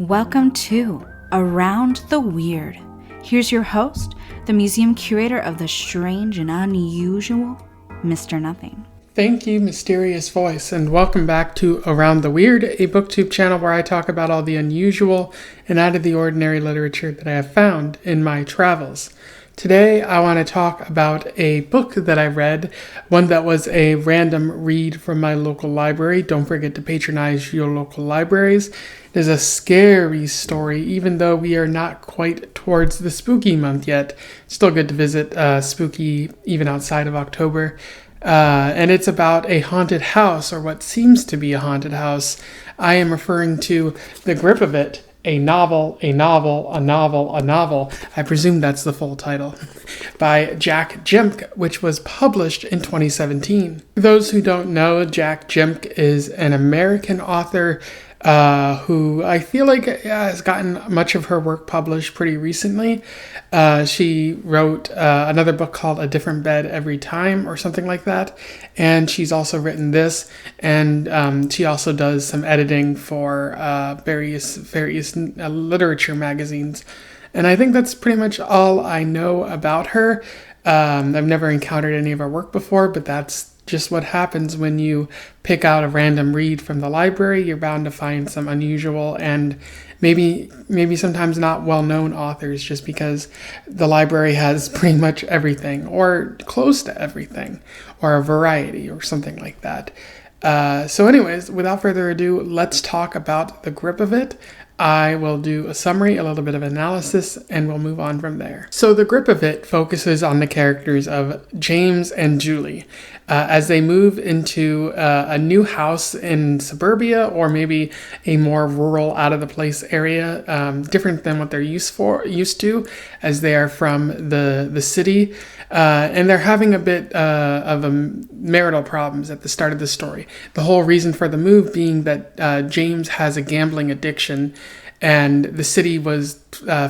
Welcome to Around the Weird. Here's your host, the museum curator of the strange and unusual, Mr. Nothing. Thank you, mysterious voice, and welcome back to Around the Weird, a booktube channel where I talk about all the unusual and out of the ordinary literature that I have found in my travels. Today, I want to talk about a book that I read, one that was a random read from my local library. Don't forget to patronize your local libraries. It is a scary story, even though we are not quite towards the spooky month yet. It's still good to visit spooky even outside of October. And it's about a haunted house, or what seems to be a haunted house. I am referring to The Grip of It. A novel. I presume that's the full title. By Jac Jemc, which was published in 2017. For those who don't know, Jac Jemc is an American author who I feel like has gotten much of her work published pretty recently. She wrote another book called A Different Bed Every Time, or something like that. And she's also written this, and she also does some editing for various literature magazines. And I think that's pretty much all I know about her. I've never encountered any of her work before, but that's just what happens when you pick out a random read from the library. You're bound to find some unusual and maybe sometimes not well-known authors, just because the library has pretty much everything, or close to everything, or a variety, or something like that. So anyways, without further ado, let's talk about The Grip of It. I will do a summary, a little bit of analysis, and we'll move on from there. So The Grip of It focuses on the characters of James and Julie as they move into a new house in suburbia, or maybe a more rural, out-of-the-place area, different than what they're used to, as they are from the city. And they're having a bit of marital problems at the start of the story. The whole reason for the move being that James has a gambling addiction, and the city was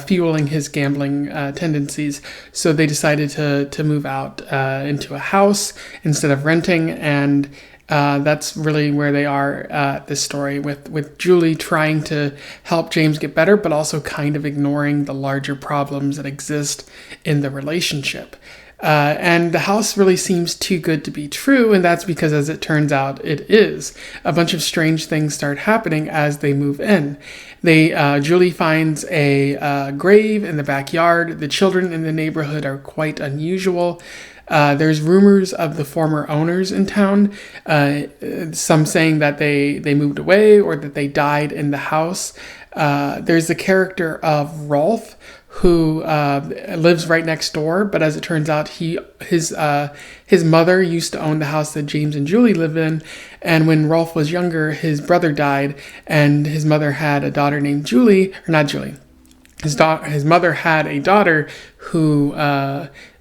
fueling his gambling tendencies. So they decided to move out into a house instead of renting, and that's really where they are at this story, with Julie trying to help James get better, but also kind of ignoring the larger problems that exist in the relationship. And the house really seems too good to be true, and that's because, as it turns out, it is. A bunch of strange things start happening as they move in. Julie finds a grave in the backyard. The children in the neighborhood are quite unusual. There's rumors of the former owners in town, some saying that they moved away or that they died in the house. There's the character of Rolf, who lives right next door, but as it turns out, his mother used to own the house that James and Julie live in, and when Rolf was younger, his brother died, and his mother had a daughter named Julie, or not Julie. His mother had a daughter who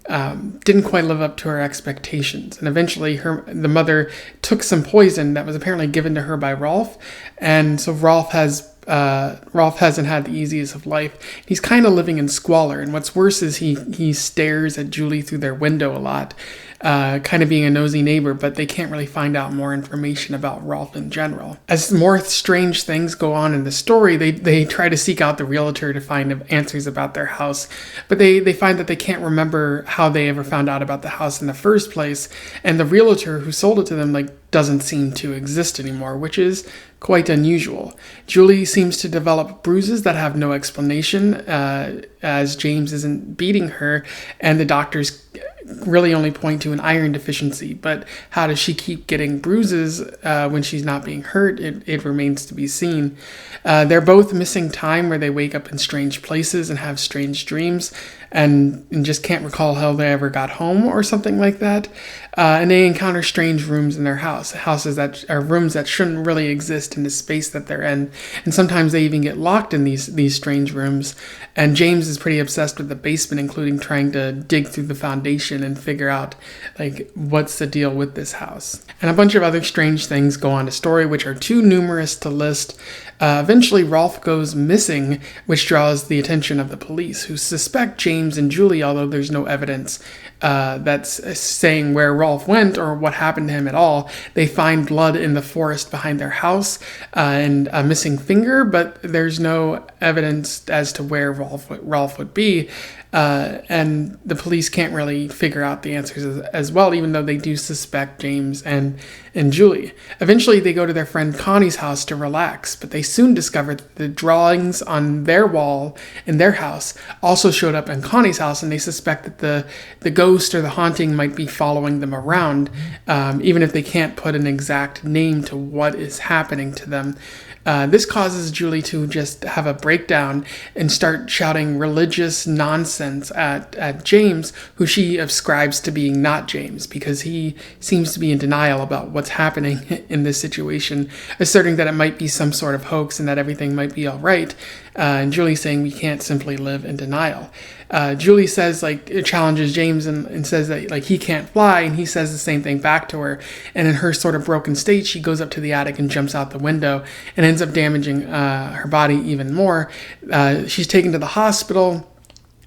didn't quite live up to her expectations, and eventually the mother took some poison that was apparently given to her by Rolf, and so Rolf hasn't had the easiest of life. He's kind of living in squalor, and what's worse is he stares at Julie through their window a lot, kind of being a nosy neighbor, but they can't really find out more information about Rolf in general. As more strange things go on in the story, they try to seek out the realtor to find answers about their house, but they find that they can't remember how they ever found out about the house in the first place, and the realtor who sold it to them doesn't seem to exist anymore, which is quite unusual. Julie seems to develop bruises that have no explanation, as James isn't beating her, and the doctors really only point to an iron deficiency. But how does she keep getting bruises when she's not being hurt? It remains to be seen. They're both missing time, where they wake up in strange places and have strange dreams, and just can't recall how they ever got home, or something like that. And they encounter strange rooms in their house, houses that are rooms that shouldn't really exist in the space that they're in. And sometimes they even get locked in these strange rooms. And James is pretty obsessed with the basement, including trying to dig through the foundation and figure out what's the deal with this house. And a bunch of other strange things go on the story, which are too numerous to list. Eventually, Rolf goes missing, which draws the attention of the police, who suspect James and Julie, although there's no evidence that's saying where Rolf went or what happened to him at all. They find blood in the forest behind their house and a missing finger, but there's no evidence as to where Rolf would be. And the police can't really figure out the answers as well, even though they do suspect James and Julie. Eventually, they go to their friend Connie's house to relax, but they soon discover that the drawings on their wall in their house also showed up in Connie's house, and they suspect that the ghost or the haunting might be following them around, even if they can't put an exact name to what is happening to them. This causes Julie to just have a breakdown and start shouting religious nonsense at James, who she ascribes to being not James, because he seems to be in denial about what's happening in this situation, asserting that it might be some sort of hoax and that everything might be all right. And Julie saying we can't simply live in denial. Julie says, it challenges James and says that, he can't fly, and he says the same thing back to her. And in her sort of broken state, she goes up to the attic and jumps out the window and ends up damaging her body even more. She's taken to the hospital,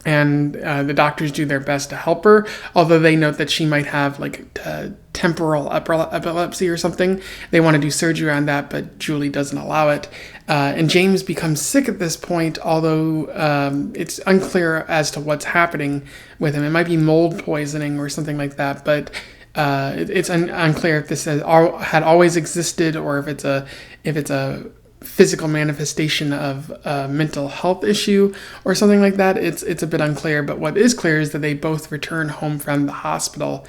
and the doctors do their best to help her, although they note that she might have temporal epilepsy or something. They want to do surgery on that, but Julie doesn't allow it. And James becomes sick at this point, although it's unclear as to what's happening with him. It might be mold poisoning or something like that, but it's unclear if this had always existed or if it's a physical manifestation of a mental health issue or something like that. It's a bit unclear, but what is clear is that they both return home from the hospital,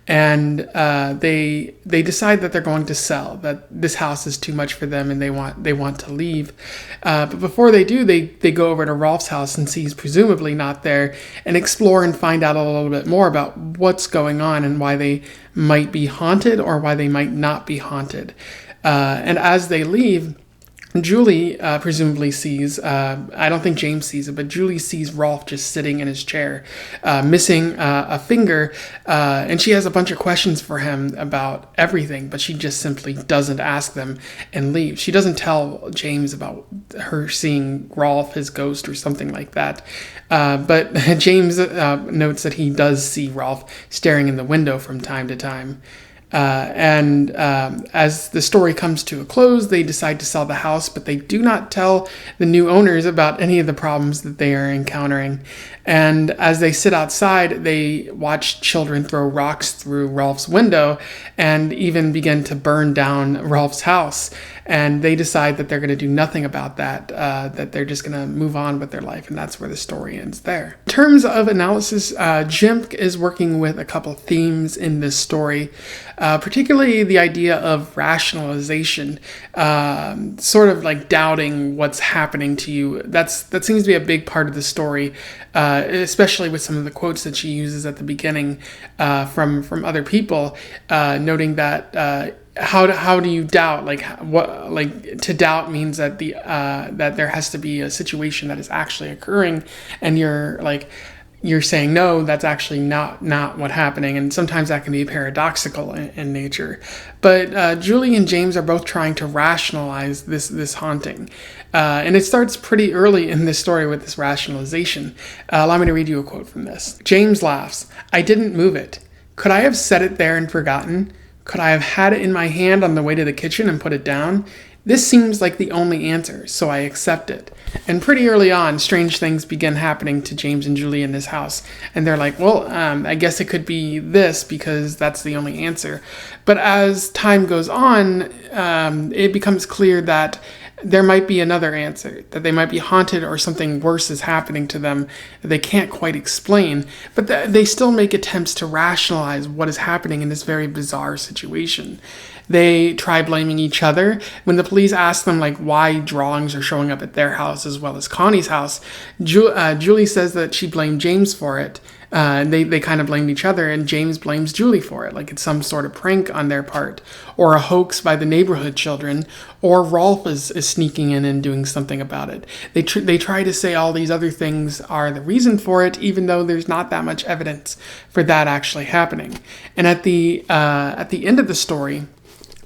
and they decide that they're going to sell, that this house is too much for them and they want to leave. But before they do, they go over to Rolf's house and see he's presumably not there, and explore and find out a little bit more about what's going on and why they might be haunted or why they might not be haunted. And as they leave, Julie presumably sees, I don't think James sees it, but Julie sees Rolf just sitting in his chair, missing a finger, and she has a bunch of questions for him about everything, but she just simply doesn't ask them and leaves. She doesn't tell James about her seeing Rolf, his ghost, or something like that, but James notes that he does see Rolf staring in the window from time to time. And as the story comes to a close, they decide to sell the house, but they do not tell the new owners about any of the problems that they are encountering. And as they sit outside, they watch children throw rocks through Rolf's window and even begin to burn down Rolf's house. And they decide that they're going to do nothing about that, that they're just going to move on with their life. And that's where the story ends there. In terms of analysis, Jemc is working with a couple themes in this story, particularly the idea of rationalization, sort of like doubting what's happening to you. That seems to be a big part of the story, especially with some of the quotes that she uses at the beginning from other people, noting that how do you doubt? To doubt means that that there has to be a situation that is actually occurring, and you're saying no, that's actually not what's happening, and sometimes that can be paradoxical in nature. But Julie and James are both trying to rationalize this haunting, and it starts pretty early in this story with this rationalization. Allow me to read you a quote from this. James laughs. "I didn't move it. Could I have set it there and forgotten? Could I have had it in my hand on the way to the kitchen and put it down? This seems like the only answer, so I accept it." And pretty early on, strange things begin happening to James and Julie in this house. And they're like, well, I guess it could be this because that's the only answer. But as time goes on, it becomes clear that there might be another answer, that they might be haunted or something worse is happening to them that they can't quite explain, but they still make attempts to rationalize what is happening in this very bizarre situation. They try blaming each other. When the police ask them why drawings are showing up at their house as well as Connie's house, Julie says that she blamed James for it. They kind of blamed each other, and James blames Julie for it, like it's some sort of prank on their part, or a hoax by the neighborhood children, or Rolf is sneaking in and doing something about it. They try to say all these other things are the reason for it, even though there's not that much evidence for that actually happening. And at the end of the story,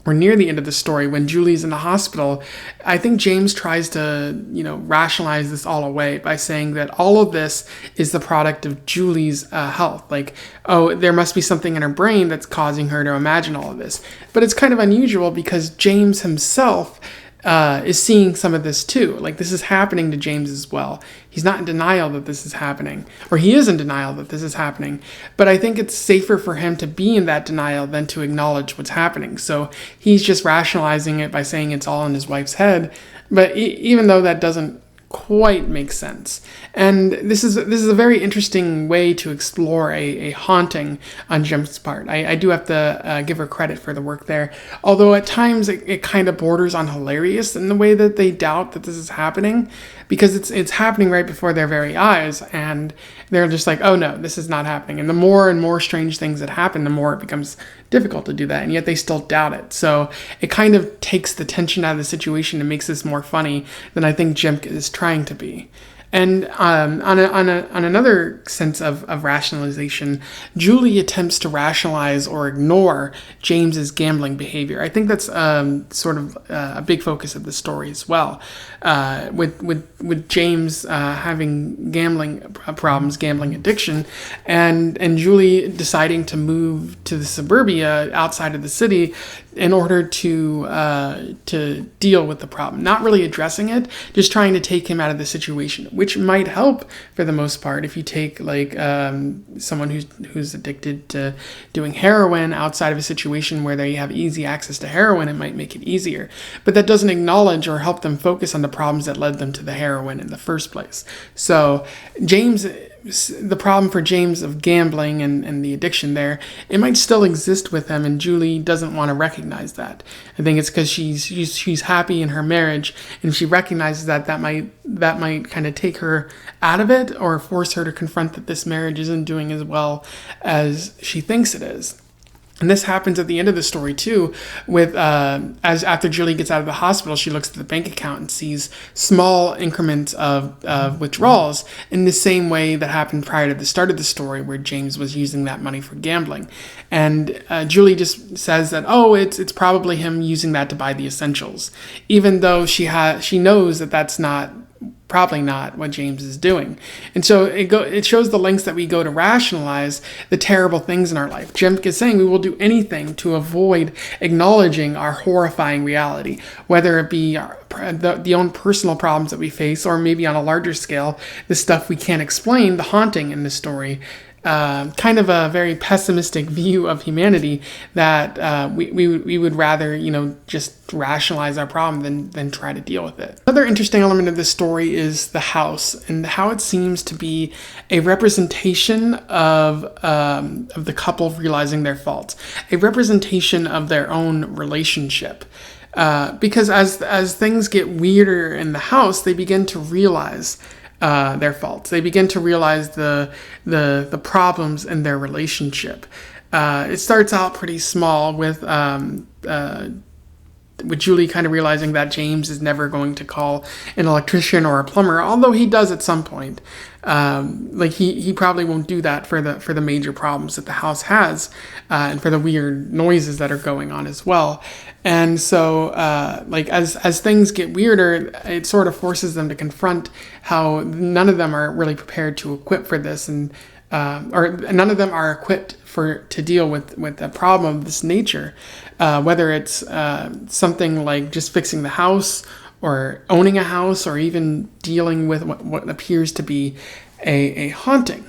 or near the end of the story, when Julie's in the hospital, I think James tries to, rationalize this all away by saying that all of this is the product of Julie's health. Like, oh, there must be something in her brain that's causing her to imagine all of this. But it's kind of unusual because James himself is seeing some of this too. Like, this is happening to James as well. He's not in denial that this is happening, or he is in denial that this is happening. But I think it's safer for him to be in that denial than to acknowledge what's happening. So he's just rationalizing it by saying it's all in his wife's head. But even though that doesn't quite make sense. And this is a very interesting way to explore a haunting on Jemc's part. I do have to give her credit for the work there. Although at times it kind of borders on hilarious in the way that they doubt that this is happening, because it's happening right before their very eyes, and they're just like, oh no, this is not happening. And the more and more strange things that happen, the more it becomes difficult to do that, and yet they still doubt it. So it kind of takes the tension out of the situation and makes this more funny than I think Jemc is trying to be. And on another sense of rationalization, Julie attempts to rationalize or ignore James's gambling behavior. I think that's sort of a big focus of the story as well. With James having gambling problems, gambling addiction, and Julie deciding to move to the suburbia outside of the city in order to deal with the problem, not really addressing it, just trying to take him out of the situation, which might help for the most part. If you take like someone who's addicted to doing heroin outside of a situation where they have easy access to heroin, it might make it easier. But that doesn't acknowledge or help them focus on the problems that led them to the heroin in the first place. So the problem for James of gambling and the addiction there, it might still exist with him, and Julie doesn't want to recognize that. I think it's because she's happy in her marriage, and if she recognizes that might kind of take her out of it, or force her to confront that this marriage isn't doing as well as she thinks it is. And this happens at the end of the story too, with as after Julie gets out of the hospital, she looks at the bank account and sees small increments of withdrawals in the same way that happened prior to the start of the story, where James was using that money for gambling. And Julie just says that, oh, it's probably him using that to buy the essentials, even though she knows that that's probably not what James is doing. And so it shows the lengths that we go to rationalize the terrible things in our life. Jemc is saying we will do anything to avoid acknowledging our horrifying reality, whether it be the own personal problems that we face, or maybe on a larger scale, the stuff we can't explain, the haunting in the story. Kind of a very pessimistic view of humanity that we would rather, just rationalize our problem than try to deal with it. Another interesting element of this story is the house, and how it seems to be a representation of the couple realizing their faults, a representation of their own relationship. Because as things get weirder in the house, they begin to realize their faults. They begin to realize the problems in their relationship. It starts out pretty small with Julie kind of realizing that James is never going to call an electrician or a plumber, although he does at some point. He probably won't do that for the major problems that the house has, and for the weird noises that are going on as well. And so, as things get weirder, it sort of forces them to confront how none of them are really prepared to equip for this, and or none of them are equipped to deal with a problem of this nature, whether it's something like just fixing the house, or owning a house, or even dealing with what appears to be a haunting.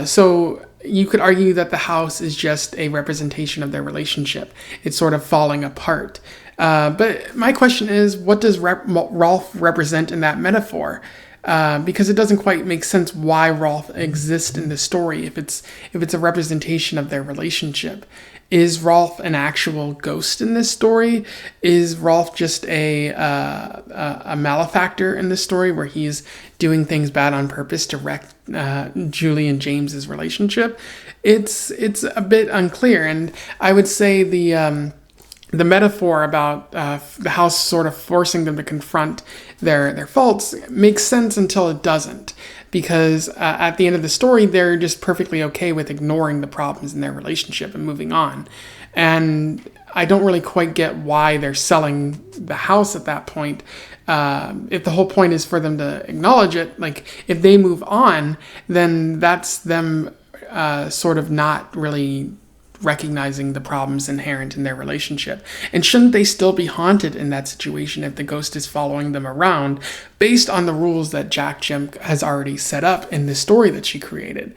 So you could argue that the house is just a representation of their relationship. It's sort of falling apart. But my question is, what does Rolf represent in that metaphor? Because it doesn't quite make sense why Rolf exists in the story if it's a representation of their relationship. Is Rolf an actual ghost in this story? Is Rolf just a malefactor in this story, where he's doing things bad on purpose to wreck Julie and James's relationship? It's a bit unclear, and I would say the metaphor about the house sort of forcing them to confront their faults makes sense until it doesn't. Because at the end of the story, they're just perfectly okay with ignoring the problems in their relationship and moving on. And I don't really quite get why they're selling the house at that point. If the whole point is for them to acknowledge it, like if they move on, then that's them sort of not really recognizing the problems inherent in their relationship. And shouldn't they still be haunted in that situation if the ghost is following them around based on the rules that Jac Jemc has already set up in the story that she created?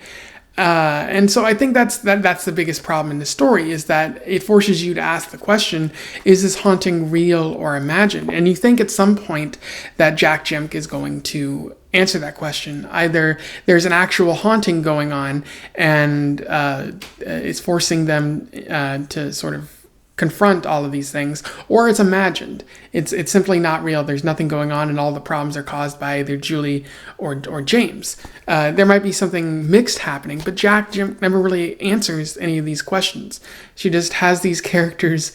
And so I think that's the biggest problem in the story, is that it forces you to ask the question, is this haunting real or imagined? And you think at some point that Jac Jemc is going to answer that question. Either there's an actual haunting going on and it's forcing them to sort of confront all of these things, or it's imagined. It's simply not real. There's nothing going on, and all the problems are caused by either Julie or James. There might be something mixed happening, but Jac Jemc never really answers any of these questions. She just has these characters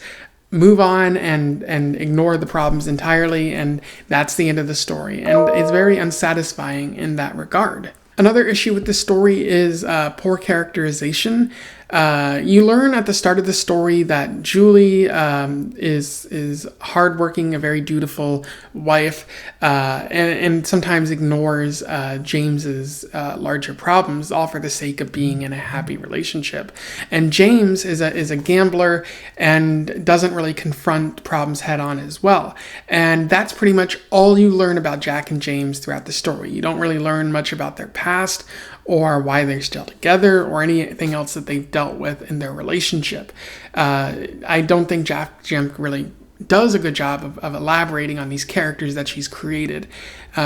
move on and ignore the problems entirely, and that's the end of the story. And it's very unsatisfying in that regard. Another issue with the story is poor characterization. You learn at the start of the story that Julie is hardworking, a very dutiful wife, and sometimes ignores James's larger problems, all for the sake of being in a happy relationship. And James is a gambler and doesn't really confront problems head on as well. And that's pretty much all you learn about Jac and James throughout the story. You don't really learn much about their past or why they're still together or anything else that they've dealt with in their relationship. I don't think Jac Jemc really does a good job of elaborating on these characters that she's created.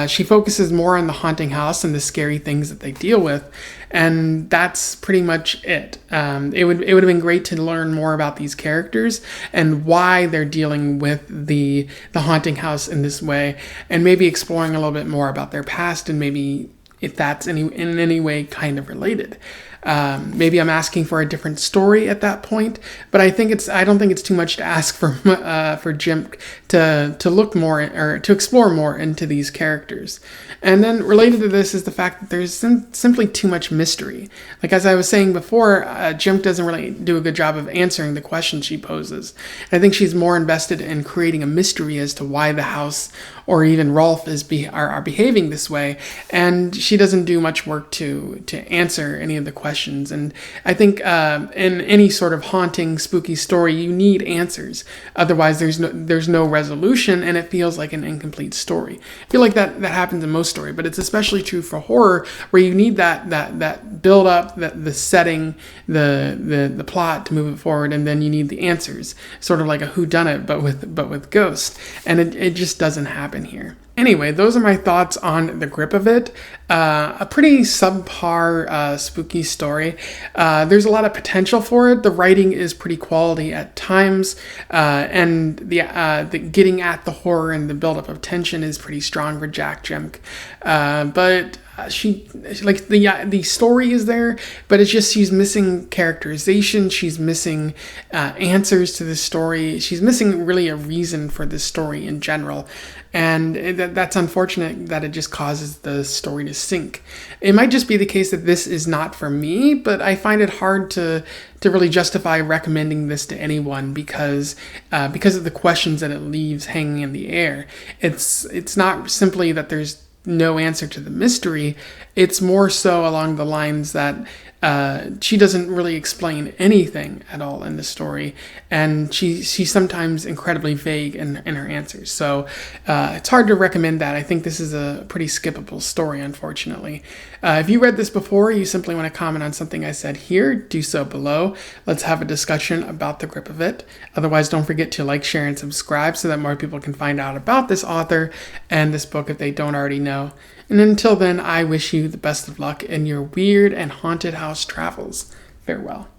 She focuses more on the haunting house and the scary things that they deal with, and that's pretty much it. It would have been great to learn more about these characters and why they're dealing with the haunting house in this way, and maybe exploring a little bit more about their past and maybe if that's in any way kind of related. Maybe I'm asking for a different story at that point, but I don't think it's too much to ask for Jemc to look more or to explore more into these characters. And then related to this is the fact that there's simply too much mystery. Like as I was saying before, Jemc doesn't really do a good job of answering the question she poses. And I think she's more invested in creating a mystery as to why the house or even Rolf are behaving this way, and she doesn't do much work to answer any of the questions. And I think in any sort of haunting, spooky story, you need answers. Otherwise, there's no resolution, and it feels like an incomplete story. I feel like that happens in most story, but it's especially true for horror, where you need that build up, the setting, the plot to move it forward, and then you need the answers, sort of like a whodunit, but with ghosts, and it just doesn't happen here. Anyway, those are my thoughts on The Grip of It. A pretty subpar spooky story. There's a lot of potential for it. The writing is pretty quality at times, and the getting at the horror and the buildup of tension is pretty strong for Jac Jemc. But the story is there, but it's just she's missing characterization. She's missing answers to the story. She's missing really a reason for this story in general. And that's unfortunate that it just causes the story to sink. It might just be the case that this is not for me, but I find it hard to really justify recommending this to anyone because of the questions that it leaves hanging in the air. It's not simply that there's no answer to the mystery. It's more so along the lines that she doesn't really explain anything at all in the story, and she's sometimes incredibly vague in her answers. So it's hard to recommend that. I think this is a pretty skippable story, unfortunately. If you read this before, you simply want to comment on something I said here, do so below. Let's have a discussion about The Grip of It. Otherwise, don't forget to like, share, and subscribe so that more people can find out about this author and this book if they don't already know. And until then, I wish you the best of luck in your weird and haunted house travels. Farewell.